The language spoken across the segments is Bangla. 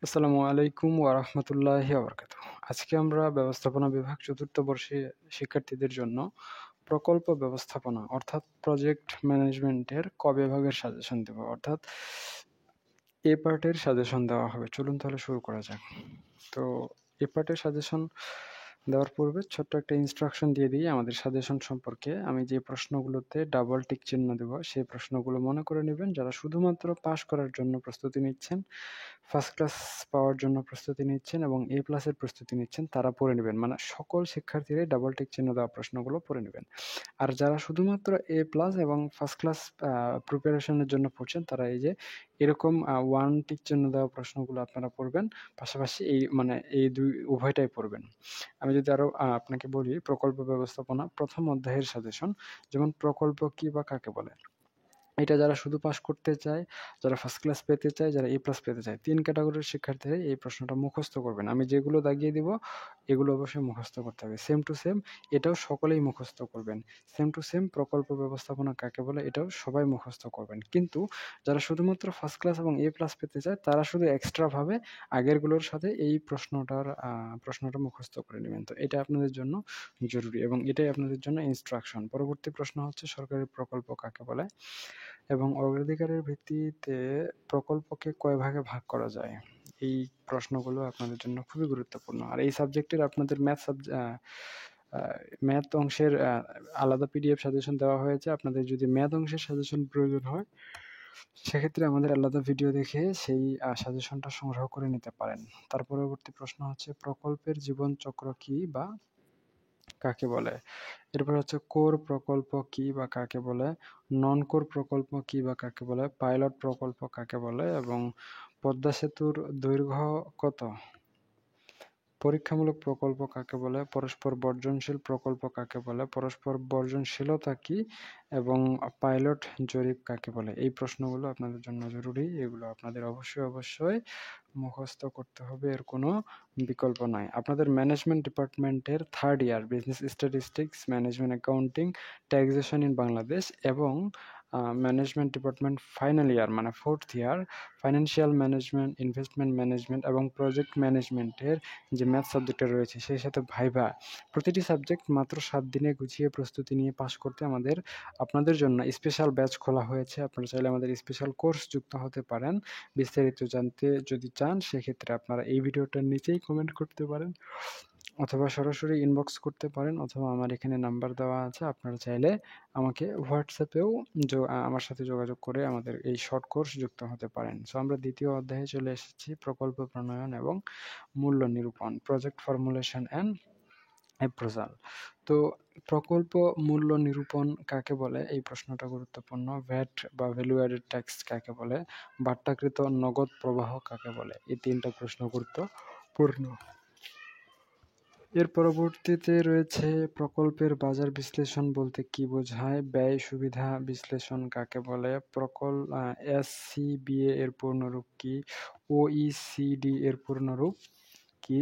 আসসালামু আলাইকুম ওয়া রাহমাতুল্লাহি ওয়া বারাকাতুহু। আজকে আমরা ব্যবস্থাপনা বিভাগ ৪র্থ বর্ষে শিক্ষার্থীদের জন্য প্রকল্প ব্যবস্থাপনা অর্থাৎ প্রজেক্ট ম্যানেজমেন্টের ক বিভাগের সাজেশন দেব। অর্থাৎ এ পার্টের সাজেশন দেওয়া হবে। চলুন তাহলে শুরু করা যাক। তো এ পার্টের সাজেশন দেওয়ার পূর্বে ছোট্ট একটা ইনস্ট্রাকশন দিয়ে দিই আমাদের সাজেশন সম্পর্কে। আমি যে প্রশ্নগুলোতে ডাবল টিক চিহ্ন দেব, সেই প্রশ্নগুলো মনে করে নেবেন। যারা শুধুমাত্র পাস করার জন্য প্রস্তুতি নিচ্ছেন, ফার্স্ট ক্লাস পাওয়ার জন্য প্রস্তুতি নিচ্ছেন এবং এ প্লাসের প্রস্তুতি নিচ্ছেন, তারা পড়ে নেবেন। মানে সকল শিক্ষার্থীরাই ডাবল টিক চিহ্ন দেওয়া প্রশ্নগুলো পড়ে নেবেন। আর যারা শুধুমাত্র এ প্লাস এবং ফার্স্ট ক্লাস প্রিপারেশনের জন্য পড়ছেন, তারা এই যে এরকম 1 টিক চিহ্ন দেওয়া প্রশ্নগুলো আপনারা পড়বেন। পাশাপাশি এই উভয়টাই পড়বেন। আমি যদি আরো আপনাকে বলি, প্রকল্প ব্যবস্থাপনা ১ম অধ্যায়ের সাজেশন। যেমন প্রকল্প কি বা কাকে বলে? এটা যারা শুধু পাস করতে চায়, যারা ফার্স্ট ক্লাস পেতে চায়, যারা এ প্লাস পেতে চায়, ৩ ক্যাটাগরির শিক্ষার্থীরাই এই প্রশ্নটা মুখস্থ করবেন। আমি যেগুলো দাগিয়ে দিব, এগুলো অবশ্যই মুখস্থ করতে হবে। সেম টু সেম এটাও সকলেই মুখস্থ করবেন। সেম টু সেম প্রকল্প ব্যবস্থাপনা কাকে বলে? এটাও সবাই মুখস্থ করবেন। কিন্তু যারা শুধুমাত্র ফার্স্ট ক্লাস এবং এ প্লাস পেতে চায়, তারা শুধু এক্সট্রাভাবে আগেরগুলোর সাথে এই প্রশ্নটা মুখস্থ করে নেবেন। তো এটা আপনাদের জন্য জরুরি এবং এটাই আপনাদের জন্য ইনস্ট্রাকশন। পরবর্তী প্রশ্ন হচ্ছে সরকারি প্রকল্প কাকে বলে? এবং অগ্রাধিকারের ভিত্তিতে প্রকল্পকে কয় ভাগে ভাগ করা যায়? এই প্রশ্নগুলো আপনাদের জন্য খুবই গুরুত্বপূর্ণ। আর এই সাবজেক্টের আপনাদের ম্যাথ অংশের আলাদা পিডিএফ সাজেশন দেওয়া হয়েছে। আপনাদের যদি ম্যাথ অংশের সাজেশন প্রয়োজন হয়, সেক্ষেত্রে আমাদের আলাদা ভিডিও দেখে সেই সাজেশনটা সংগ্রহ করে নিতে পারেন। তার পরবর্তী প্রশ্ন হচ্ছে প্রকল্পের জীবনচক্র কি বা কাকে বলে? এরপর হচ্ছে কোর প্রকল্প কি বা কাকে বলে? নন কোর প্রকল্প কি বা কাকে বলে? পাইলট প্রকল্প কাকে বলে? এবং পদ্মা সেতুর দৈর্ঘ্য কত? পরীক্ষামূলক প্রকল্প কাকে বলে? পরস্পর বর্জনশীল প্রকল্প কাকে বলে? পরস্পর বর্জনশীলতা কি? এবং পাইলট জরিপ কাকে বলে? এই প্রশ্নগুলো আপনাদের জন্য জরুরি। এগুলো আপনাদের অবশ্যই মুখস্থ করতে হবে। এর কোনো বিকল্প নাই। আপনাদের ম্যানেজমেন্ট ডিপার্টমেন্টের 3rd year business statistics, management accounting, taxation in Bangladesh এবং ম্যানেজমেন্ট ডিপার্টমেন্ট ফাইনাল ইয়ার মানে 4th ইয়ার ফাইন্যান্সিয়াল ম্যানেজমেন্ট, ইনভেস্টমেন্ট ম্যানেজমেন্ট এবং প্রজেক্ট ম্যানেজমেন্টের যে ম্যাথ সাবজেক্টটা রয়েছে, সেই সাথে ভাইভা। প্রতিটি সাবজেক্ট মাত্র 7 দিনে গুছিয়ে প্রস্তুতি নিয়ে পাস করতে আপনাদের জন্য স্পেশাল ব্যাচ খোলা হয়েছে। আপনারা চাইলে আমাদের স্পেশাল কোর্স যুক্ত হতে পারেন। বিস্তারিত জানতে যদি চান, সেক্ষেত্রে আপনারা এই ভিডিওটার নিচেই কমেন্ট করতে পারেন অথবা সরাসরি ইনবক্স করতে পারেন, অথবা আমার এখানে নাম্বার দেওয়া আছে। আপনারা চাইলে আমাকে হোয়াটসঅ্যাপেও আমার সাথে যোগাযোগ করে আমাদের এই শর্ট কোর্স যুক্ত হতে পারেন। সো আমরা ২য় অধ্যায়ে চলে এসেছি, প্রকল্প প্রণয়ন এবং মূল্য নিরূপণ, প্রজেক্ট ফর্মুলেশন অ্যান্ড অ্যাপ্রোজাল। তো প্রকল্প মূল্য নিরূপণ কাকে বলে? এই প্রশ্নটা গুরুত্বপূর্ণ। ভ্যাট বা ভ্যালু অ্যাডেড ট্যাক্স কাকে বলে? বাট্টাকৃত নগদ প্রবাহ কাকে বলে? এই ৩টা প্রশ্ন গুরুত্বপূর্ণ। এর পরবর্তীতে রয়েছে প্রকল্পের বাজার বিশ্লেষণ বলতে কি বোঝায়? ব্যয় সুবিধা বিশ্লেষণ কাকে বলে? SCBA এর পূর্ণরূপ কি? OECD এর পূর্ণরূপ কি?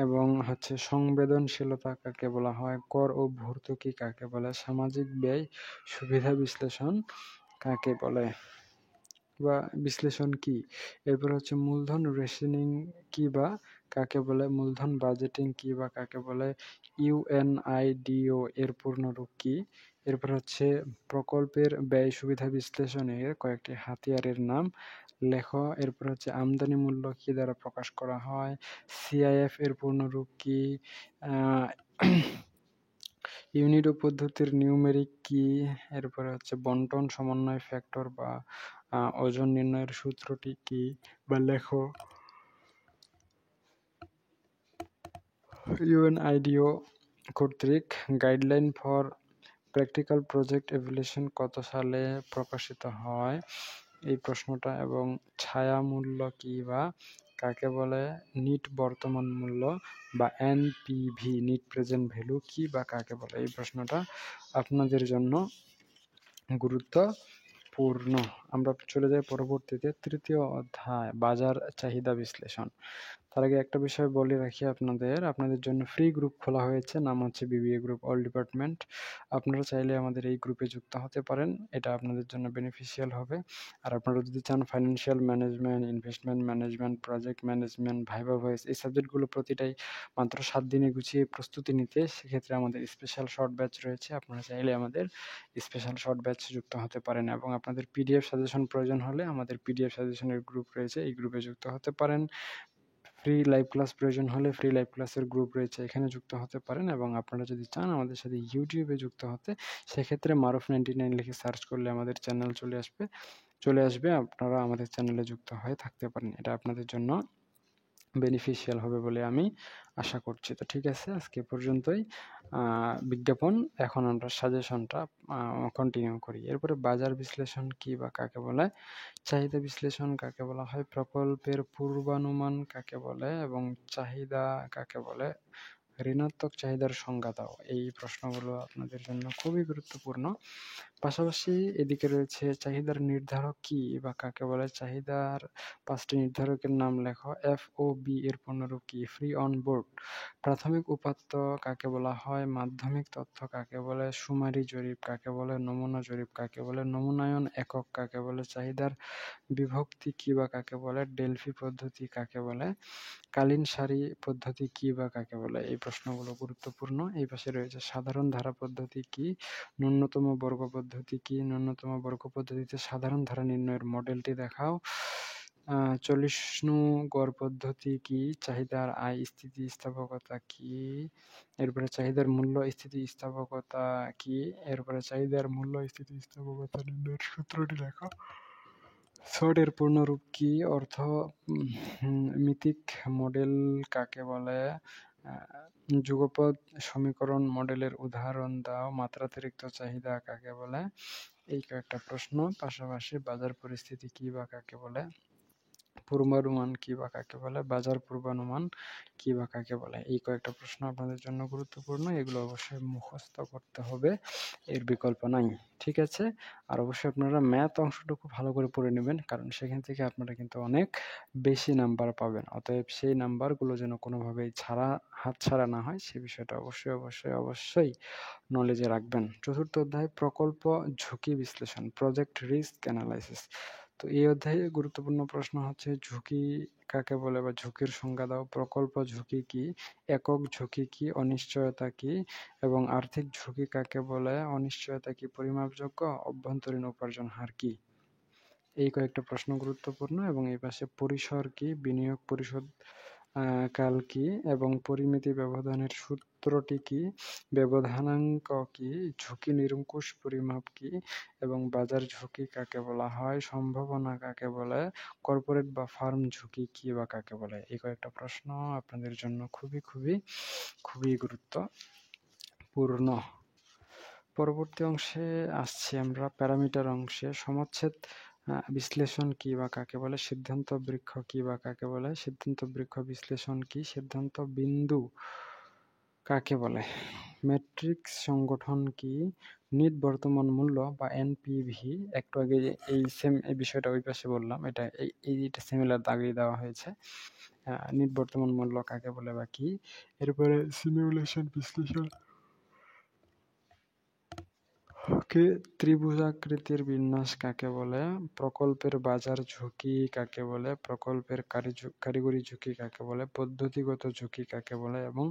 এবং হচ্ছে সংবেদনশীলতা কাকে বলা হয়? কর ও ভর্তুকি কাকে বলে? সামাজিক ব্যয় সুবিধা বিশ্লেষণ কাকে বলে বা বিশ্লেষণ কি? এরপর হচ্ছে মূলধন রেশনিং কি বা কাকে বলে? মূলধন বাজেটিং কি বা কাকে বলে? UNIDO এর পূর্ণরূপ কি? এরপর হচ্ছে প্রকল্পের ব্যয় সুবিধা বিশ্লেষণের কয়েকটি হাতিয়ারের নাম লেখো। এরপর হচ্ছে আমদানি মূল্য কি দ্বারা প্রকাশ করা হয়? CIF এর পূর্ণরূপ কি? ইউনিডো পদ্ধতির নিউমেরিক কি? এরপরে হচ্ছে বন্টন সমন্বয় ফ্যাক্টর বা ওজন নির্ণয়ের সূত্রটি কি বা লেখো। UNIDO কর্তৃক guideline for practical project evaluation কত সালে প্রকাশিত হয়? এই প্রশ্নটা। এবং ছায়া মূল্য কি বা কাকে বলে? নিট বর্তমান মূল্য বা NPV নিট প্রেজেন্ট ভ্যালু কি বা কাকে বলে? এই প্রশ্নটা আপনাদের জন্য গুরুত্বপূর্ণ। আমরা চলে যাই পরবর্তীতে তৃতীয় অধ্যায়, বাজার চাহিদা বিশ্লেষণ। তার আগে একটা বিষয় বলে রাখি আপনাদের জন্য ফ্রি গ্রুপ খোলা হয়েছে, নাম হচ্ছে বিবিএ গ্রুপ অল ডিপার্টমেন্ট। আপনারা চাইলে আমাদের এই গ্রুপে যুক্ত হতে পারেন, এটা আপনাদের জন্য বেনিফিশিয়াল হবে। আর আপনারা যদি চান financial management, investment management, project management, viva voice, এই সাবজেক্টগুলো প্রতিটাই মাত্র 7 দিনে গুছিয়ে প্রস্তুতি নিতে, সেক্ষেত্রে আমাদের স্পেশাল শর্ট ব্যাচ রয়েছে। আপনারা চাইলে আমাদের স্পেশাল শর্ট ব্যাচ যুক্ত হতে পারেন, এবং আপনাদের পিডিএফ সাজেশন প্রয়োজন হলে আমাদের পিডিএফ সাজেশনের গ্রুপ রয়েছে, এই গ্রুপে যুক্ত হতে পারেন। ফ্রি লাইভ ক্লাস প্রয়োজন হলে ফ্রি লাইভ ক্লাসের গ্রুপ রয়েছে, এখানে যুক্ত হতে পারেন। এবং আপনারা যদি চান আমাদের সাথে ইউটিউবে যুক্ত হতে, সেক্ষেত্রে মারুফ99 লিখে সার্চ করলে আমাদের চ্যানেল চলে আসবে, আপনারা আমাদের চ্যানেলে যুক্ত হয়ে থাকতে পারেন। এটা আপনাদের জন্য বেনিফিশিয়াল হবে বলে আমি আশা করছি। তো ঠিক আছে, আজকে পর্যন্তই বিজ্ঞাপন। এখন আমরা সাজেশনটা কন্টিনিউ করি। এরপরে বাজার বিশ্লেষণ কি বা কাকে বলে, চাহিদা বিশ্লেষণ কাকে বলা হয়, প্রকল্পের পূর্বানুমান কাকে বলে, এবং চাহিদা কাকে বলে, ঋণাত্মক চাহিদার সংজ্ঞা দাও। এই প্রশ্নগুলো আপনাদের জন্য খুবই গুরুত্বপূর্ণ। পাশাপাশি এদিকে রয়েছে চাহিদার নির্ধারক কি বা কাকে বলে, চাহিদার 5টি নির্ধারকের নাম লেখো। FOB এর পূর্ণরূপ কি, ফ্রি অন বোর্ড। প্রাথমিক উপাত্ত কাকে বলা হয়, মাধ্যমিক তথ্য কাকে বলে, সুমারি জরিপ কাকে বলে, নমুনা জরিপ কাকে বলে, নমুনায়ন একক কাকে বলে, চাহিদার বিভক্তি কি বা কাকে বলে, ডেলফি পদ্ধতি কাকে বলে, কালীন সারি পদ্ধতি কি বা কাকে বলে। এই প্রশ্নগুলো গুরুত্বপূর্ণ। এই পাশে রয়েছে সাধারণ ধারা পদ্ধতি কি, ন্যূনতম বর্গ পদ্ধতি কি, ন্যূনতম বর্গ পদ্ধতিতে সাধারণ ধারা নির্ণয়ের মডেলটি দেখাও, 40 নু গড় পদ্ধতি কি, চাহিদার আয় স্থিতিস্থাপকতা কি, এরপরে চাহিদার মূল্য স্থিতিস্থাপকতা কি, এরপরে চাহিদার মূল্য স্থিতিস্থাপকতা নির্ণয়ের সূত্রটি লেখা। SWOT এর পূর্ণরূপ কি, মিতিক মডেল কাকে বলে, যুগপৎ সমীকরণ মডেলের উদাহরণ দাও, মাত্রাতিরিক্ত চাহিদা কাকে বলে। এই কয়েকটা প্রশ্ন। পাশাপাশি বাজার পরিস্থিতি কি বা কাকে বলে, পূর্বানুমান কি বা কাকে বলে, বাজার পূর্বানুমান কি বা কাকে বলে। এই কয়েকটা প্রশ্ন আপনাদের জন্য গুরুত্বপূর্ণ, এগুলো অবশ্যই মুখস্থ করতে হবে, এর বিকল্প নাই। ঠিক আছে, আর অবশ্যই আপনারা ম্যাথ অংশটুকু ভালো করে পড়ে নেবেন, কারণ সেখান থেকে আপনারা কিন্তু অনেক বেশি নাম্বার পাবেন। অতএব সেই নাম্বারগুলো যেন কোনোভাবেই হাতছাড়া না হয়, সে বিষয়টা অবশ্যই অবশ্যই অবশ্যই নলেজে রাখবেন। চতুর্থ অধ্যায়, প্রকল্প ঝুঁকি বিশ্লেষণ, প্রজেক্ট রিস্ক অ্যানালাইসিস। তো এই অধ্যায়ে গুরুত্বপূর্ণ প্রশ্ন হচ্ছে ঝুঁকি কাকে বলে বা ঝুঁকির সংজ্ঞা দাও, প্রকল্প ঝুঁকি কি, একক ঝুঁকি কি, অনিশ্চয়তা কি, এবং আর্থিক ঝুঁকি কাকে বলে, অনিশ্চয়তা কি পরিমাপযোগ্য, অভ্যন্তরীণ উপার্জন হার কি। এই কয়েকটা প্রশ্ন গুরুত্বপূর্ণ। এবং এই পাশে পরিসর কি, বিনিয়োগ পরিশোধ কাল কি, এবং পরিমিতি ব্যবধানের সূত্রটি কি, ব্যবধানাঙ্ক কি, ঝুঁকি নিরঙ্কুশ পরিমাপ কি, এবং বাজার ঝুঁকি কাকে বলা হয়, সম্ভাবনা কাকে বলে, কর্পোরেট বা ফার্ম ঝুঁকি কি বা কাকে বলে। এই কয়েকটা প্রশ্ন আপনাদের জন্য খুবই খুবই খুবই গুরুত্বপূর্ণ। পরবর্তী অংশে আসছি আমরা, প্যারামিটার অংশে। সমচ্ছেদ বিশ্লেষণ কি বা কাকে বলে, সিদ্ধান্ত বৃক্ষ কি বা কাকে বলে, সিদ্ধান্ত বৃক্ষ বিশ্লেষণ কি, সিদ্ধান্ত বিন্দু কাকে বলে, ম্যাট্রিক্স সংগঠন কি, নিট বর্তমান মূল্য বা এনপিভি। একটু আগে এই বিষয়টা ওই পাশে বললাম, এইটা সিমিলার দাগিয়ে দেওয়া হয়েছে। নিট বর্তমান মূল্য কাকে বলে বা কি। এরপরে সিমুলেশন বিশ্লেষণ কে, ত্রিভুজাকৃতির বিন্যাস কাকে বলে, প্রকল্পের বাজার ঝুঁকি কাকে বলে, প্রকল্পের কারিগরি ঝুঁকি কাকে বলে, পদ্ধতিগত ঝুঁকি কাকে বলে, এবং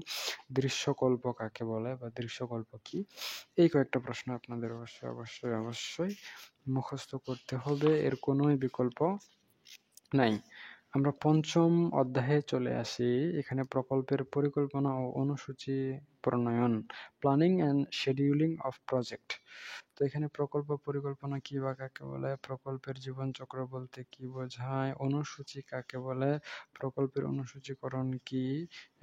দৃশ্যকল্প কাকে বলে বা দৃশ্যকল্প কি। এই কয়েকটা প্রশ্ন আপনাদের অবশ্যই অবশ্যই অবশ্যই মুখস্থ করতে হবে, এর কোনোই বিকল্প নাই। আমরা পঞ্চম অধ্যায়ে চলে আসি। এখানে প্রকল্পের পরিকল্পনা ও অনুসূচি প্রণয়ন, planning and scheduling of project. তো এখানে প্রকল্প পরিকল্পনা কি বা কাকে বলে, প্রকল্পের জীবনচক্র বলতে কি বোঝায়, অনুসূচি কাকে বলে, প্রকল্পের অনুসূচীকরণ কি,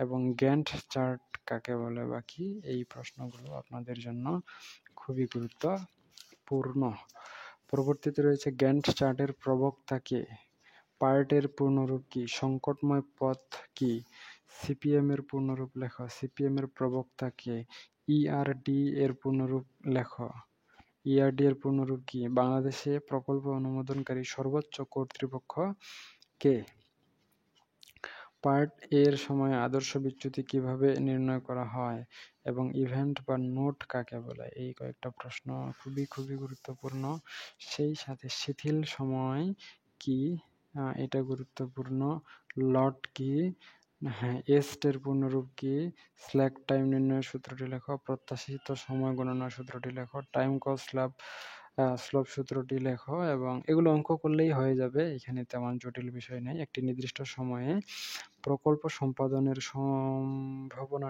এবং গ্যান্ট চার্ট কাকে বলে বা কি। এই প্রশ্নগুলো আপনাদের জন্য খুবই গুরুত্বপূর্ণ। পরবর্তীতে রয়েছে গ্যান্ট চার্টের প্রবক্তা কে, পার্টের পূর্ণরূপ কি, সংকটময় পথ কি, সিপিএম এর পূর্ণরূপ লেখ, সিপিএম এর প্রবক্তা কে, ইআরডি এর পূর্ণরূপ লেখ। ইআরডি এর পূর্ণরূপ কি? বাংলাদেশে প্রকল্প অনুমোদনকারী সর্বোচ্চ কর্তৃপক্ষ কে? পার্ট এর সময় আদর্শ বিচ্যুতি কিভাবে নির্ণয় করা হয় এবং ইভেন্ট বা নোট কাকে বলে? এই কয়েকটা প্রশ্ন খুবই খুবই গুরুত্বপূর্ণ। সেই সাথে শিথিল সময় কি? এটা গুরুত্বপূর্ণ। লট কি? হ্যাঁ, এস্ট এর পূর্ণরূপ কি? স্ল্যাক টাইম নির্ণয়ের সূত্রটি লেখো। প্রত্যাশিত সময় গণনার সূত্রটি লেখো। টাইম কস্ট স্লোপ সূত্রটি লেখো এবং এগুলো অঙ্ক করলেই হয়ে যাবে। এখানে তেমন জটিল বিষয় নেই। একটি নির্দিষ্ট সময়ে প্রকল্প সম্পাদনের সম্ভাবনা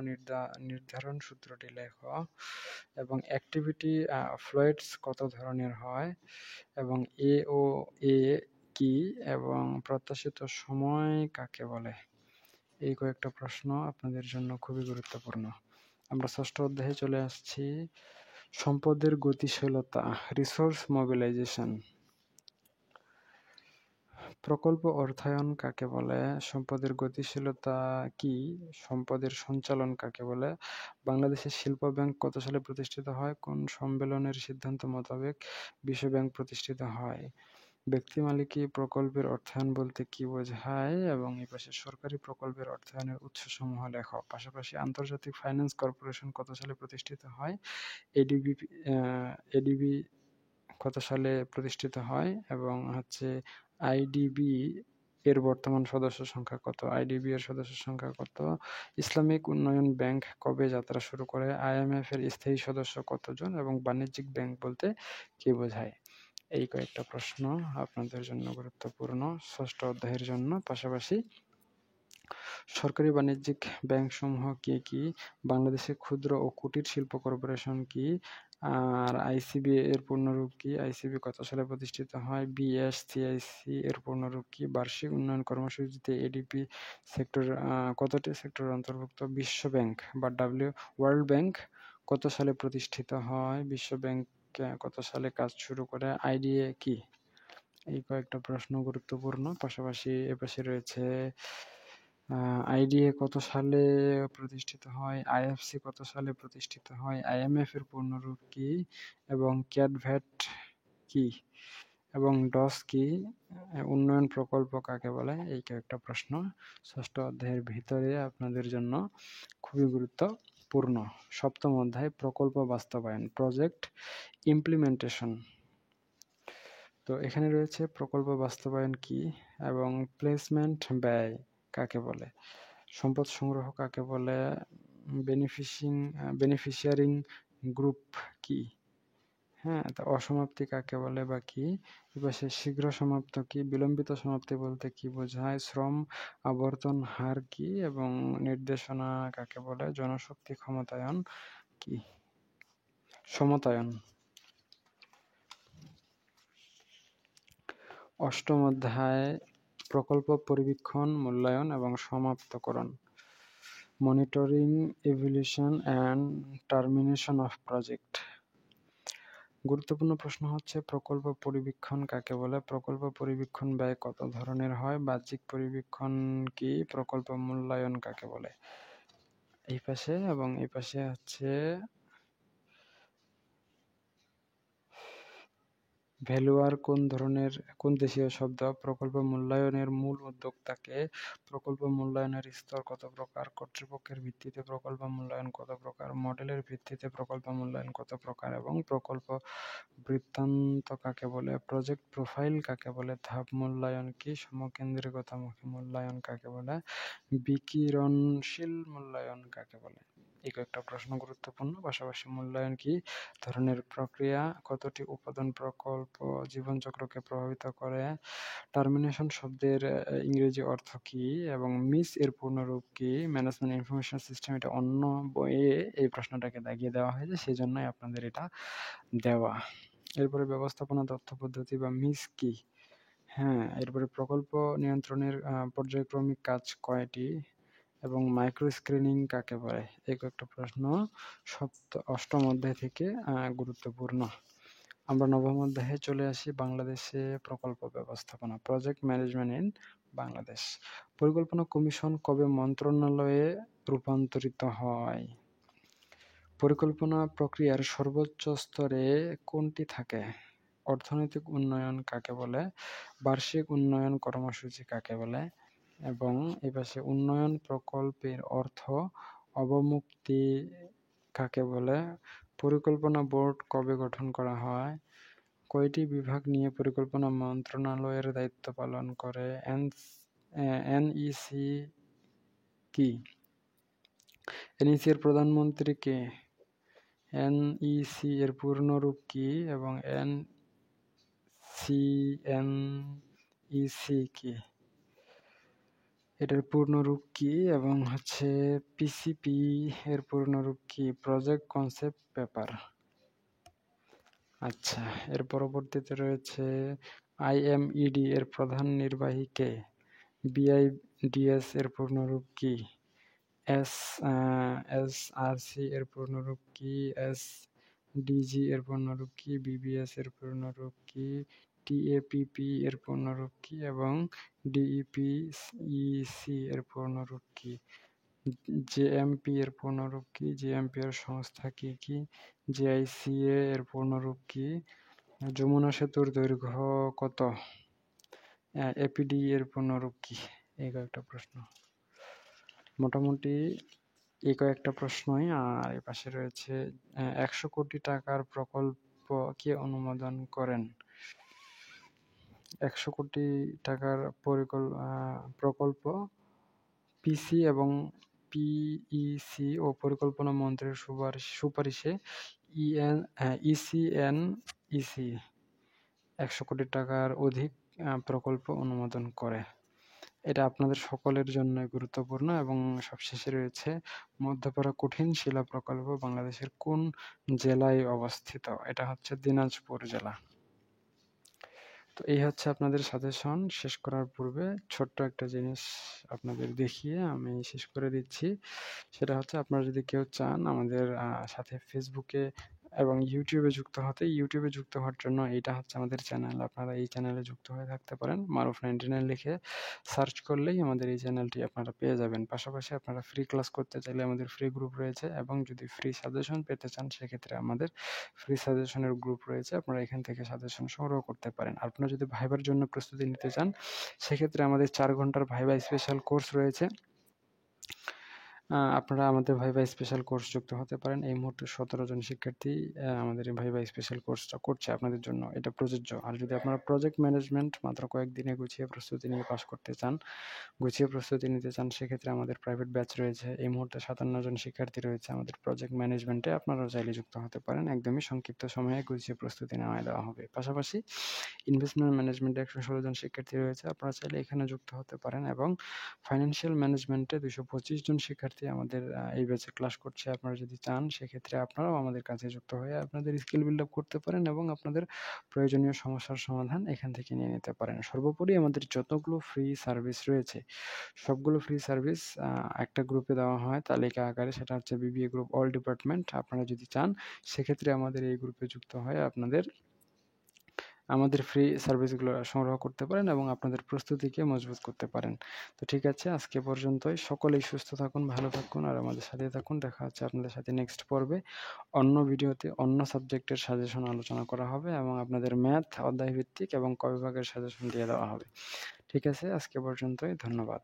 নির্ধারণ সূত্রটি লেখো এবং অ্যাক্টিভিটি ফ্লুইডস কত ধরনের হয় এবং এ ও এ কি এবং প্রত্যাশিত সময় কাকে বলে? এই কয়েকটা প্রশ্ন আপনাদের জন্য খুবই গুরুত্বপূর্ণ। আমরা ষষ্ঠ অধ্যায়ে চলে আসছি। সম্পদের গতিশীলতা, রিসোর্স মোবিলাইজেশন। প্রকল্প অর্থায়ন কাকে বলে? সম্পদের গতিশীলতা কি? সম্পদের সঞ্চালন কাকে বলে? বাংলাদেশের শিল্প ব্যাংক কত সালে প্রতিষ্ঠিত হয়? কোন সম্মেলনের সিদ্ধান্ত মোতাবেক বিশ্ব ব্যাংক প্রতিষ্ঠিত হয়? ব্যক্তি মালিকি প্রকল্পের অর্থায়ন বলতে কি বোঝায় এবং এই পাশে সরকারি প্রকল্পের অর্থায়নের উৎসসমূহ লেখো। পাশাপাশি আন্তর্জাতিক ফাইন্যান্স কর্পোরেশন কত সালে প্রতিষ্ঠিত হয়? এডিবি এডিবি কত সালে প্রতিষ্ঠিত হয় এবং আইডিবি এর বর্তমান সদস্য সংখ্যা কত? আইডিবি এর সদস্য সংখ্যা কত? ইসলামিক উন্নয়ন ব্যাংক কবে যাত্রা শুরু করে? আইএমএফ এর স্থায়ী সদস্য কতজন এবং বাণিজ্যিক ব্যাংক বলতে কি বোঝায়? এই কয়েকটা প্রশ্ন আপনাদের জন্য গুরুত্বপূর্ণ ষষ্ঠ অধ্যায়ের জন্য। পাশাপাশি সরকারি বাণিজ্যিক ব্যাংকসমূহ কি কি? বাংলাদেশে ক্ষুদ্র ও কুটির শিল্প কর্পোরেশন কি? আর আইসিবি এর পূর্ণরূপ কি? আইসিবি কত সালে প্রতিষ্ঠিত হয়? বিএসসিআইসি এর পূর্ণরূপ কি? বার্ষিক উন্নয়ন কর্মসূচিতে এডিপি সেক্টর কতটি সেক্টর অন্তর্ভুক্ত? বিশ্ব ব্যাংক বা ওয়ার্ল্ড ব্যাংক কত সালে প্রতিষ্ঠিত হয়? বিশ্ব ব্যাংক কত সালে কাজ শুরু করে? আইডিএ কি? এই কয়েকটা প্রশ্ন গুরুত্বপূর্ণ। পাশাপাশি এপাশে রয়েছে আইডিএ কত সালে প্রতিষ্ঠিত হয়? আইএফসি কত সালে প্রতিষ্ঠিত হয়? আইএমএফ এর পূর্ণরূপ কি? এবং ক্যাডভ্যাট কি? এবং ডস কি? উন্নয়ন প্রকল্প কাকে বলে? এই কয়েকটা প্রশ্ন ষষ্ঠ অধ্যায়ের ভিতরে আপনাদের জন্য খুবই গুরুত্বপূর্ণ। সপ্তম অধ্যায় প্রকল্প বাস্তবায়ন, প্রজেক্ট ইমপ্লিমেন্টেশন। তো এখানে রয়েছে প্রকল্প বাস্তবায়ন কি এবং প্লেসমেন্ট ব্যয় কাকে বলে? সম্পদ সংগ্রহ কাকে বলে? বেনিফিশিয়ারিং গ্রুপ কি? হ্যাঁ, তো অসমাপ্তি কাকে বলে বা কি? এপাশে শীঘ্র সমাপ্ত কি? বিলম্বিত সমাপ্তি বলতে কি বোঝায়? শ্রম আবর্তন হার কি এবং নির্দেশনা কাকে বলে? জনশক্তি ক্ষমতায়ন কি? সমতায়ন। অষ্টম অধ্যায় প্রকল্প পরিবীক্ষণ, মূল্যায়ন এবং সমাপ্তকরণ। Monitoring, evaluation and termination of project. গুরুত্বপূর্ণ প্রশ্ন হচ্ছে প্রকল্প পরিবীক্ষণ কাকে বলে? প্রকল্প পরিবীক্ষণ ব্যয় কত ধরনের হয়? বাহ্যিক পরিবীক্ষণ কি? প্রকল্প মূল্যায়ন কাকে বলে? এই পাশে এবং এই পাশে ভ্যালুয়ার কোন দেশীয় শব্দ? প্রকল্প মূল্যায়নের মূল উদ্যোক্তাকে? প্রকল্প মূল্যায়নের স্তর কত প্রকার? কর্তৃপক্ষের ভিত্তিতে প্রকল্প মূল্যায়ন কত প্রকার? মডেলের ভিত্তিতে প্রকল্প মূল্যায়ন কত প্রকার এবং প্রকল্প বৃত্তান্ত কাকে বলে? প্রজেক্ট প্রোফাইল কাকে বলে? ধাপ মূল্যায়ন কি? সমকেন্দ্রিকতামুখী মূল্যায়ন কাকে বলে? বিকিরণশীল মূল্যায়ন কাকে বলে? এই কয়েকটা প্রশ্ন গুরুত্বপূর্ণ। পাশাপাশি মূল্যায়ন কি ধরনের প্রক্রিয়া? কতটি উপাদান প্রকল্প জীবনচক্রকে প্রভাবিত করে? টার্মিনেশন শব্দের ইংরেজি অর্থ কি এবং মিস এর পূর্ণরূপ কি? ম্যানেজমেন্ট ইনফরমেশন সিস্টেম, এটা অন্য বইয়ে এই প্রশ্নটাকে দাগিয়ে দেওয়া হয়েছে, সেই জন্যই আপনাদের এটা দেওয়া। এরপরে ব্যবস্থাপনা তথ্য পদ্ধতি বা মিস কি? হ্যাঁ, এরপরে প্রকল্প নিয়ন্ত্রণের পর্যায়ক্রমিক কাজ কয়টি এবং মাইক্রো স্ক্রিনিং কাকে বলে? এই কয়েকটা প্রশ্ন অষ্টম অধ্যায় থেকে গুরুত্বপূর্ণ। আমরা নবম অধ্যায়ে চলে আসি। বাংলাদেশে প্রকল্প ব্যবস্থাপনা, প্রজেক্ট ম্যানেজমেন্ট ইন বাংলাদেশ। পরিকল্পনা কমিশন কবে মন্ত্রণালয়ে রূপান্তরিত হয়? পরিকল্পনা প্রক্রিয়ার সর্বোচ্চ স্তরে কোনটি থাকে? অর্থনৈতিক উন্নয়ন কাকে বলে? বার্ষিক উন্নয়ন কর্মসূচি কাকে বলে? এবং এপাশে উন্নয়ন প্রকল্পের অর্থ অবমুক্তি কাকে বলে? পরিকল্পনা বোর্ড কবে গঠন করা হয়? কয়টি বিভাগ নিয়ে পরিকল্পনা মন্ত্রণালয়ের দায়িত্ব পালন করে? এনইসি কি? এনইসি এর প্রধানমন্ত্রী কে? এনইসি এর পূর্ণরূপ কি এবং এনইসি কি? এটার পূর্ণরূপ কি এবং পিসিপি এর পূর্ণরূপ কি? Project concept paper. আচ্ছা, এর পরবর্তীতে রয়েছে আইএমইডি এর প্রধান নির্বাহী কে? বিআইডিএস এর পূর্ণরূপ কি? এসআরসি এর পূর্ণরূপ কি? এসডিজি এর পূর্ণরূপ কি? বিবিএস এর পূর্ণরূপ কি? টিএপিপি এর পূর্ণরূপ কি এবং ডিইপিইসি এর পূর্ণরূপ কি? জেএমপি এর পূর্ণরূপ কি? জেএমপি এর সংস্থা কি কি? জেআইসিএ এর পূর্ণরূপ কি? যমুনা সেতুর দৈর্ঘ্য কত? এপিডি এর পূর্ণরূপ কি? এই কয়েকটা প্রশ্ন, মোটামুটি এই কয়েকটা প্রশ্নই। আর এ পাশে রয়েছে 100 কোটি টাকার প্রকল্প কে অনুমোদন করেন? 100 কোটি টাকার প্রকল্প পিসি এবং পিইসি ও পরিকল্পনা মন্ত্রীর সুপারিশে ইসিএনইসি 100 কোটি টাকার অধিক প্রকল্প অনুমোদন করে। এটা আপনাদের সকলের জন্য গুরুত্বপূর্ণ। এবং সবশেষে রয়েছে মধ্যপাড়া কঠিন শিলা প্রকল্প বাংলাদেশের কোন জেলায় অবস্থিত? এটা হচ্ছে দিনাজপুর জেলা। তো এই হচ্ছে আপনাদের সাজেশন। শেষ করার পূর্বে ছোট্ট একটা জিনিস আপনাদের দেখিয়ে আমি শেষ করে দিচ্ছি। সেটা হচ্ছে, আপনারা যদি কেউ চান আমাদের সাথে ফেসবুকে এবং ইউটিউবে যুক্ত হতে, ইউটিউবে যুক্ত হওয়ার জন্য এটা হচ্ছে আমাদের চ্যানেল। আপনারা এই চ্যানেলে যুক্ত হয়ে থাকতে পারেন। মারুফ 99 লিখে সার্চ করলেই আমাদের এই চ্যানেলটি আপনারা পেয়ে যাবেন। পাশাপাশি আপনারা ফ্রি ক্লাস করতে চাইলে আমাদের ফ্রি গ্রুপ রয়েছে, এবং যদি ফ্রি সাজেশন পেতে চান সেক্ষেত্রে আমাদের ফ্রি সাজেশনের গ্রুপ রয়েছে। আপনারা এখান থেকে সাজেশন সংগ্রহ করতে পারেন। আপনারা যদি ভাইবার জন্য প্রস্তুতি নিতে চান সেক্ষেত্রে আমাদের 4 ঘন্টার ভাইবা স্পেশাল কোর্স রয়েছে। আপনারা আমাদের ভাইবা স্পেশাল কোর্স যুক্ত হতে পারেন। এই মুহূর্তে 17 জন শিক্ষার্থী আমাদের এই ভাইবা স্পেশাল কোর্সটা করছে আপনাদের জন্য, এটা প্রযোজ্য। আর যদি আপনারা প্রজেক্ট ম্যানেজমেন্ট মাত্র কয়েকদিনে গুছিয়ে প্রস্তুতি নিয়ে পাস করতে চান, গুছিয়ে প্রস্তুতি নিতে চান, সেক্ষেত্রে আমাদের প্রাইভেট ব্যাচ রয়েছে। এই মুহূর্তে 57 জন শিক্ষার্থী রয়েছে আমাদের প্রজেক্ট ম্যানেজমেন্টে। আপনারাও চাইলে যুক্ত হতে পারেন। একদমই সংক্ষিপ্ত সময়ে গুছিয়ে প্রস্তুতি নেওয়া দেওয়া হবে। পাশাপাশি ইনভেস্টমেন্ট ম্যানেজমেন্টে 116 জন শিক্ষার্থী রয়েছে, আপনারা চাইলে এখানে যুক্ত হতে পারেন। এবং ফাইন্যান্সিয়াল ম্যানেজমেন্টে 225 জন শিক্ষার্থী আমাদের এই ব্যাচে ক্লাস করছে। আপনারা যদি চান সেক্ষেত্রে আপনারাও আমাদের কাছে যুক্ত হয়ে আপনাদের স্কিল বিল্ড আপ করতে পারেন এবং আপনাদের প্রয়োজনীয় সমস্যার সমাধান এখান থেকে নিয়ে নিতে পারেন। সর্বোপরি আমাদের যতগুলো ফ্রি সার্ভিস রয়েছে সবগুলো ফ্রি সার্ভিস একটা গ্রুপে দেওয়া হয় তালিকা আকারে, সেটা হচ্ছে বিবিএ গ্রুপ অল ডিপার্টমেন্ট। আপনারা যদি চান সেক্ষেত্রে আমাদের এই গ্রুপে যুক্ত হয়ে আমাদের ফ্রি সার্ভিসগুলো সংগ্রহ করতে পারেন এবং আপনাদের প্রস্তুতিকে মজবুত করতে পারেন। তো ঠিক আছে, আজকে পর্যন্তই। সকলেই সুস্থ থাকুন, ভালো থাকুন আর আমাদের সাথে থাকুন। দেখা হচ্ছে আপনাদের সাথে নেক্সট পর্বে। অন্য ভিডিওতে অন্য সাবজেক্টের সাজেশন আলোচনা করা হবে এবং আপনাদের ম্যাথ অধ্যায় ভিত্তিক এবং ক বিভাগের সাজেশন দিয়ে দেওয়া হবে। ঠিক আছে, আজকে পর্যন্তই। ধন্যবাদ।